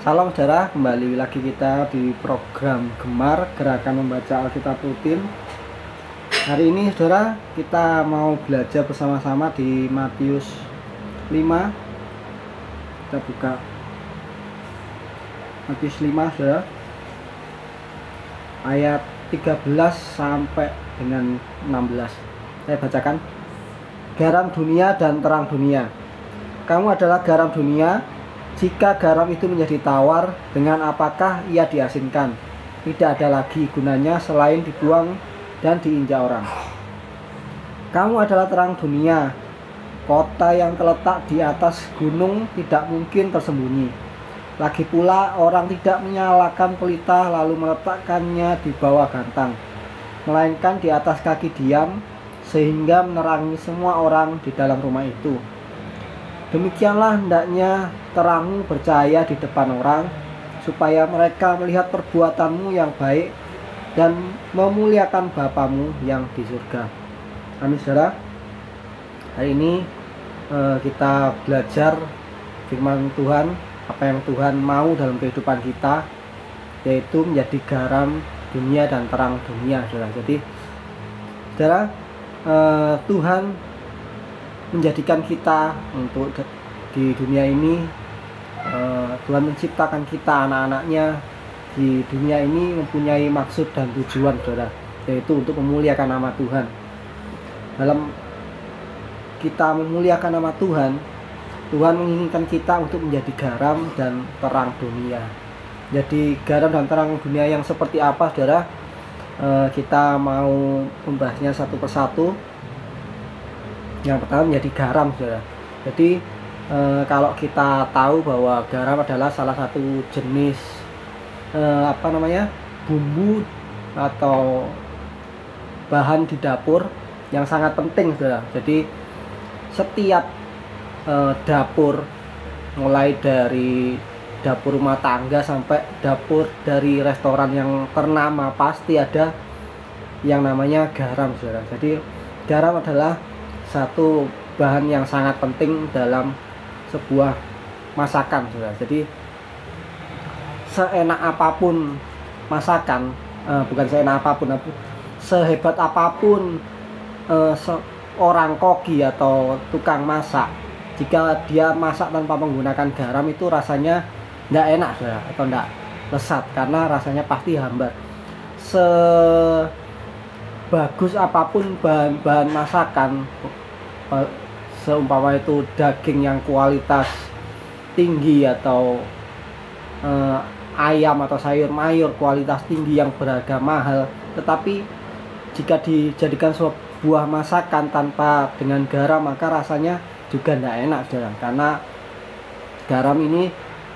Salam saudara, kembali lagi kita di program Gemar Gerakan Membaca Alkitab Rutin. Hari ini saudara, kita mau belajar bersama-sama di Matius 5. Kita buka Matius 5 saudara, ayat 13 sampai dengan 16. Saya bacakan. Garam dunia dan terang dunia. Kamu adalah garam dunia. Jika garam itu menjadi tawar, dengan apakah ia diasinkan? Tidak ada lagi gunanya selain dibuang dan diinjak orang. Kamu adalah terang dunia. Kota yang terletak di atas gunung tidak mungkin tersembunyi. Lagi pula orang tidak menyalakan pelita lalu meletakkannya di bawah gantang, melainkan di atas kaki diam, sehingga menerangi semua orang di dalam rumah itu. Demikianlah hendaknya terangmu bercahaya di depan orang, supaya mereka melihat perbuatanmu yang baik dan memuliakan Bapamu yang di surga. Amin saudara. Hari ini kita belajar firman Tuhan, apa yang Tuhan mau dalam kehidupan kita, yaitu menjadi garam dunia dan terang dunia saudara. Jadi saudara, Tuhan menjadikan kita untuk di dunia ini. Tuhan menciptakan kita, anak-anaknya di dunia ini mempunyai maksud dan tujuan saudara, yaitu untuk memuliakan nama Tuhan. Dalam kita memuliakan nama Tuhan, Tuhan menginginkan kita untuk menjadi garam dan terang dunia. Jadi garam dan terang dunia yang seperti apa saudara? Kita mau membahasnya satu persatu. Yang pertama menjadi garam saudara. Jadi kalau kita tahu bahwa garam adalah salah satu jenis bumbu atau bahan di dapur yang sangat penting saudara. Jadi setiap dapur, mulai dari dapur rumah tangga sampai dapur dari restoran yang ternama, pasti ada yang namanya garam saudara. Jadi garam adalah satu bahan yang sangat penting dalam sebuah masakan saudara. Jadi seenak apapun masakan, bukan seenak apapun, sehebat apapun seorang koki atau tukang masak, jika dia masak tanpa menggunakan garam itu rasanya tidak enak saudara, atau tidak lesat, karena rasanya pasti hambar. Sebagus apapun bahan masakan, seumpama itu daging yang kualitas tinggi atau ayam atau sayur mayur kualitas tinggi yang berharga mahal, tetapi jika dijadikan sebuah masakan tanpa dengan garam, maka rasanya juga tidak enak saudara, karena garam ini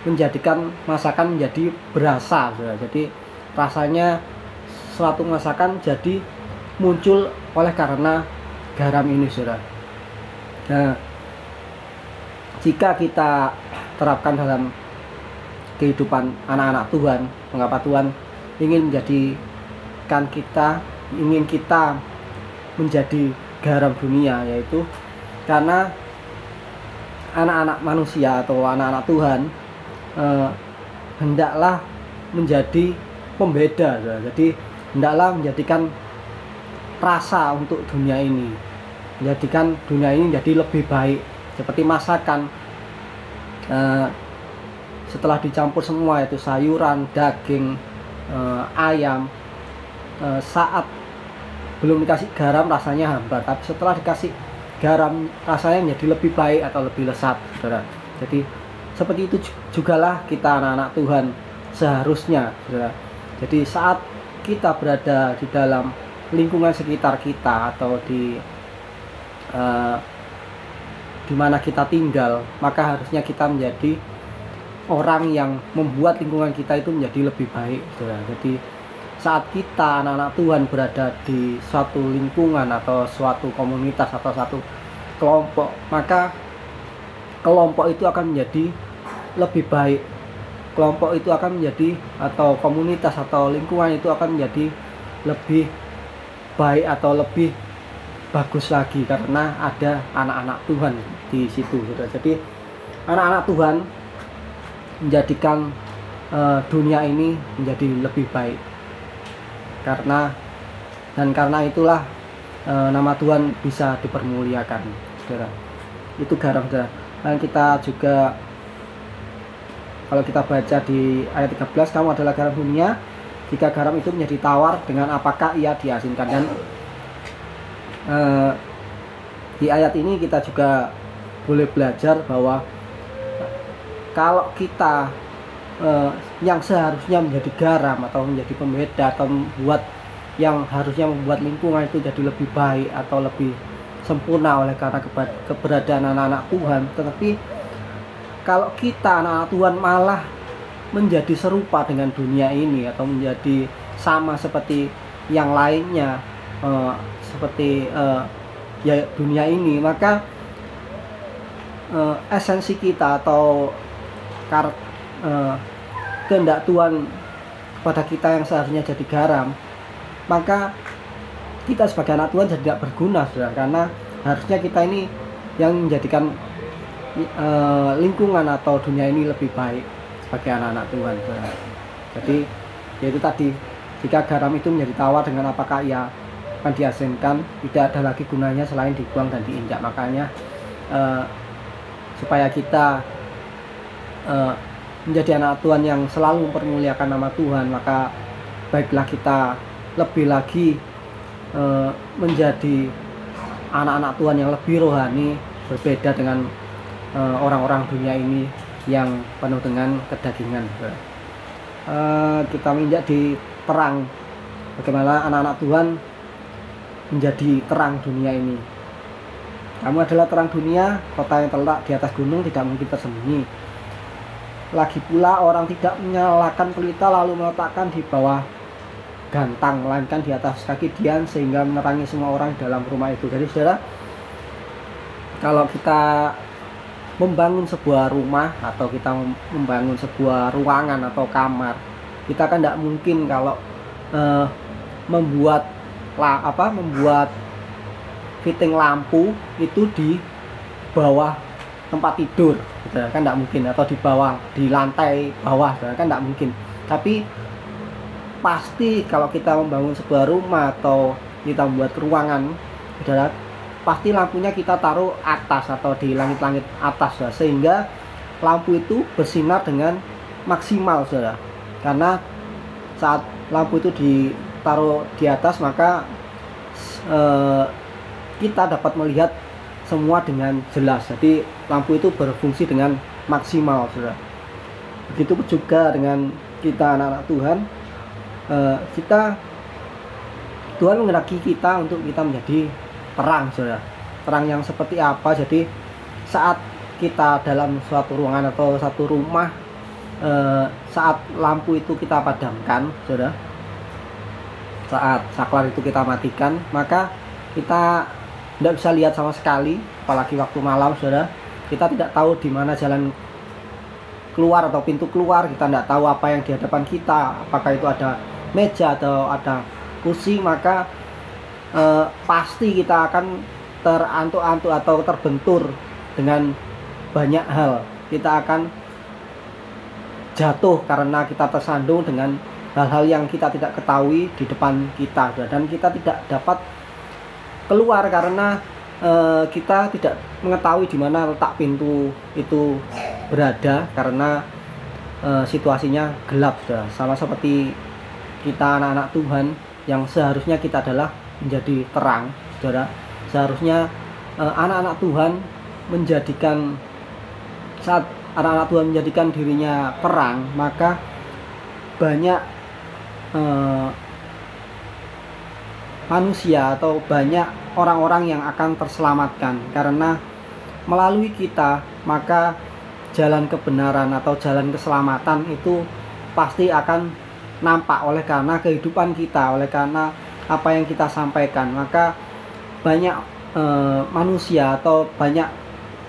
menjadikan masakan menjadi berasa saudara. Jadi rasanya suatu masakan jadi muncul oleh karena garam ini saudara. Nah, jika kita terapkan dalam kehidupan anak-anak Tuhan, mengapa Tuhan ingin kita menjadi garam dunia, yaitu karena anak-anak manusia atau anak-anak Tuhan hendaklah menjadi pembeda. Jadi hendaklah menjadikan rasa untuk dunia ini, menjadikan dunia ini menjadi lebih baik. Seperti masakan, setelah dicampur semua, itu sayuran, daging, ayam, saat belum dikasih garam rasanya hambar, tapi setelah dikasih garam rasanya menjadi lebih baik atau lebih lesat saudara. Jadi seperti itu jugalah kita anak-anak Tuhan seharusnya saudara. Jadi saat kita berada di dalam lingkungan sekitar kita atau di mana kita tinggal, maka harusnya kita menjadi orang yang membuat lingkungan kita itu menjadi lebih baik saudara. Jadi saat kita anak-anak Tuhan berada di suatu lingkungan atau suatu komunitas atau satu kelompok, maka kelompok itu akan menjadi lebih baik. Kelompok itu akan menjadi, atau komunitas atau lingkungan itu akan menjadi lebih baik atau lebih bagus lagi, karena ada anak-anak Tuhan di situ saudara. Jadi anak-anak Tuhan menjadikan dunia ini menjadi lebih baik. Karena itulah nama Tuhan bisa dipermuliakan, saudara. Itu garam, saudara. Dan kita juga, kalau kita baca di ayat 13, kamu adalah garam dunia. Jika garam itu menjadi tawar, dengan apakah ia diasinkan? Dan di ayat ini kita juga boleh belajar bahwa kalau kita yang seharusnya menjadi garam atau menjadi pembeda atau membuat yang harusnya membuat lingkungan itu jadi lebih baik atau lebih sempurna oleh karena keberadaan anak-anak Tuhan, tetapi kalau kita anak-anak Tuhan malah menjadi serupa dengan dunia ini atau menjadi sama seperti yang lainnya, seperti ya dunia ini, maka esensi kita atau kehendak Tuhan kepada kita yang seharusnya jadi garam, maka kita sebagai anak Tuhan jadi tidak berguna, saudara. Karena harusnya kita ini yang menjadikan lingkungan atau dunia ini lebih baik sebagai anak-anak Tuhan, saudara. Jadi yaitu tadi, jika garam itu menjadi tawar, dengan apakah ia akan diasinkan? Tidak ada lagi gunanya selain dibuang dan diinjak. Makanya supaya kita menjadi anak Tuhan yang selalu mempermuliakan nama Tuhan, maka baiklah kita lebih lagi menjadi anak-anak Tuhan yang lebih rohani, berbeda dengan orang-orang dunia ini yang penuh dengan kedagingan. Kita menginjak di terang, bagaimana anak-anak Tuhan menjadi terang dunia ini. Kamu adalah terang dunia, kota yang terletak di atas gunung tidak mungkin tersembunyi. Lagi pula orang tidak menyalakan pelita lalu meletakkan di bawah gantang, melainkan di atas kaki dian, sehingga menerangi semua orang dalam rumah itu. Jadi saudara, kalau kita membangun sebuah rumah atau kita membangun sebuah ruangan atau kamar, kita kan tidak mungkin kalau membuat fitting lampu itu di bawah tempat tidur, kan tidak mungkin, atau di lantai bawah, kan tidak mungkin. Tapi pasti kalau kita membangun sebuah rumah atau kita membuat ruangan, saudara, pasti lampunya kita taruh atas atau di langit-langit atas, saudara, sehingga lampu itu bersinar dengan maksimal, saudara. Karena saat lampu itu ditaruh di atas, maka kita dapat melihat semua dengan jelas. Jadi lampu itu berfungsi dengan maksimal, saudara. Begitu juga dengan kita anak-anak Tuhan. Tuhan menghendaki kita untuk kita menjadi terang, saudara. Terang yang seperti apa? Jadi saat kita dalam suatu ruangan atau satu rumah, saat lampu itu kita padamkan, saudara, saat saklar itu kita matikan, maka kita tidak bisa lihat sama sekali, apalagi waktu malam, saudara. Kita tidak tahu di mana jalan keluar atau pintu keluar. Kita tidak tahu apa yang di hadapan kita, apakah itu ada meja atau ada kursi. Maka pasti kita akan terantuk-antuk atau terbentur dengan banyak hal. Kita akan jatuh karena kita tersandung dengan hal-hal yang kita tidak ketahui di depan kita, dan kita tidak dapat keluar karena kita tidak mengetahui di mana letak pintu itu berada, karena situasinya gelap, saudara. Sama seperti kita anak-anak Tuhan yang seharusnya kita adalah menjadi terang, saudara. Seharusnya anak-anak Tuhan saat anak-anak Tuhan menjadikan dirinya terang, maka banyak manusia atau banyak orang-orang yang akan terselamatkan, karena melalui kita maka jalan kebenaran atau jalan keselamatan itu pasti akan nampak oleh karena kehidupan kita, oleh karena apa yang kita sampaikan. Maka banyak manusia atau banyak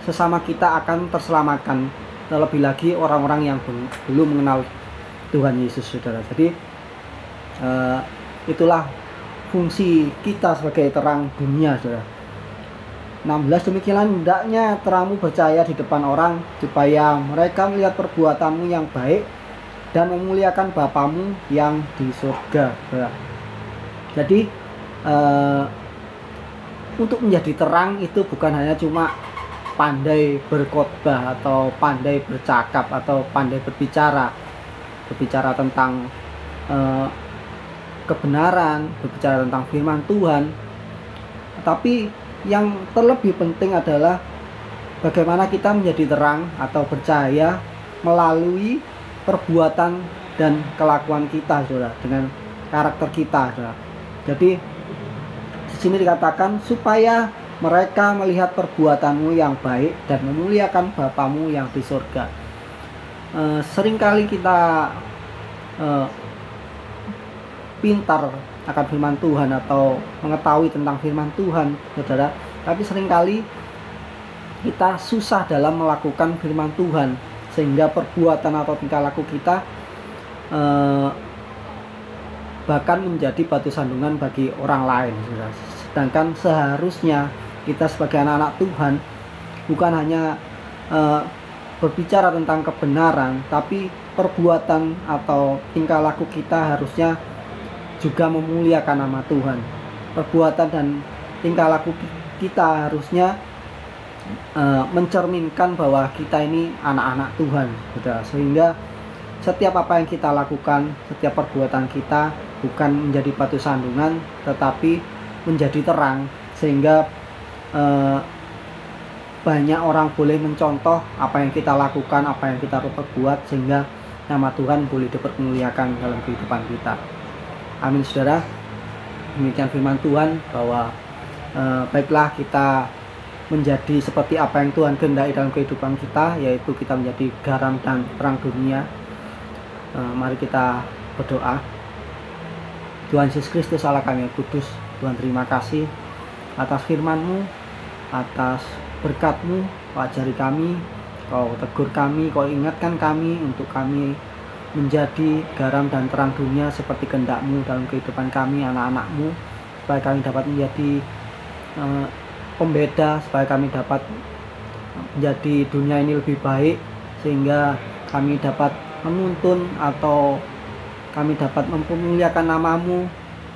sesama kita akan terselamatkan, terlebih lagi orang-orang yang belum mengenal Tuhan Yesus, saudara. Jadi itulah fungsi kita sebagai terang dunia, saudara. 16, demikianlah hendaknya terangmu bercahaya di depan orang, supaya mereka melihat perbuatanmu yang baik dan memuliakan Bapamu yang di surga. Jadi untuk menjadi terang itu bukan hanya cuma pandai berkhotbah atau pandai bercakap atau pandai berbicara tentang kebenaran, berbicara tentang firman Tuhan. Tapi yang terlebih penting adalah bagaimana kita menjadi terang atau bercahaya melalui perbuatan dan kelakuan kita, saudara, dengan karakter kita, saudara. Jadi di sini dikatakan supaya mereka melihat perbuatanmu yang baik dan memuliakan Bapamu yang di surga. Seringkali kita pintar akan firman Tuhan atau mengetahui tentang firman Tuhan, saudara, tapi seringkali kita susah dalam melakukan firman Tuhan, sehingga perbuatan atau tingkah laku kita bahkan menjadi batu sandungan bagi orang lain, saudara. Sedangkan seharusnya kita sebagai anak-anak Tuhan bukan hanya berbicara tentang kebenaran, tapi perbuatan atau tingkah laku kita harusnya juga memuliakan nama Tuhan. Perbuatan dan tingkah laku kita harusnya mencerminkan bahwa kita ini anak-anak Tuhan, saudara. Sehingga setiap apa yang kita lakukan, setiap perbuatan kita bukan menjadi batu sandungan, tetapi menjadi terang, sehingga banyak orang boleh mencontoh apa yang kita lakukan, apa yang kita perbuat, sehingga nama Tuhan boleh dipermuliakan dalam kehidupan kita. Amin, saudara. Demikian firman Tuhan, bahwa baiklah kita menjadi seperti apa yang Tuhan kehendaki dalam kehidupan kita, yaitu kita menjadi garam dan terang dunia. Mari kita berdoa. Tuhan Yesus Kristus, Allah kami yang kudus, Tuhan terima kasih atas firman-Mu, atas berkat-Mu. Kau ajari kami, Kau tegur kami, Kau ingatkan kami untuk kami menjadi garam dan terang dunia seperti kehendak-Mu dalam kehidupan kami, anak-anak-Mu, supaya kami dapat menjadi pembeda, supaya kami dapat menjadi dunia ini lebih baik, sehingga kami dapat menuntun atau kami dapat memuliakan nama-Mu,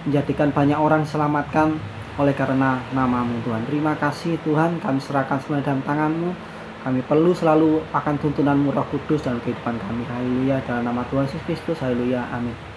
menjadikan banyak orang diselamatkan oleh karena nama-Mu, Tuhan. Terima kasih Tuhan, kami serahkan semuanya dalam tangan-Mu. Kami perlu selalu akan tuntunan-Mu Roh Kudus dalam kehidupan kami. Haleluya, dalam nama Tuhan Yesus Kristus. Haleluya, amin.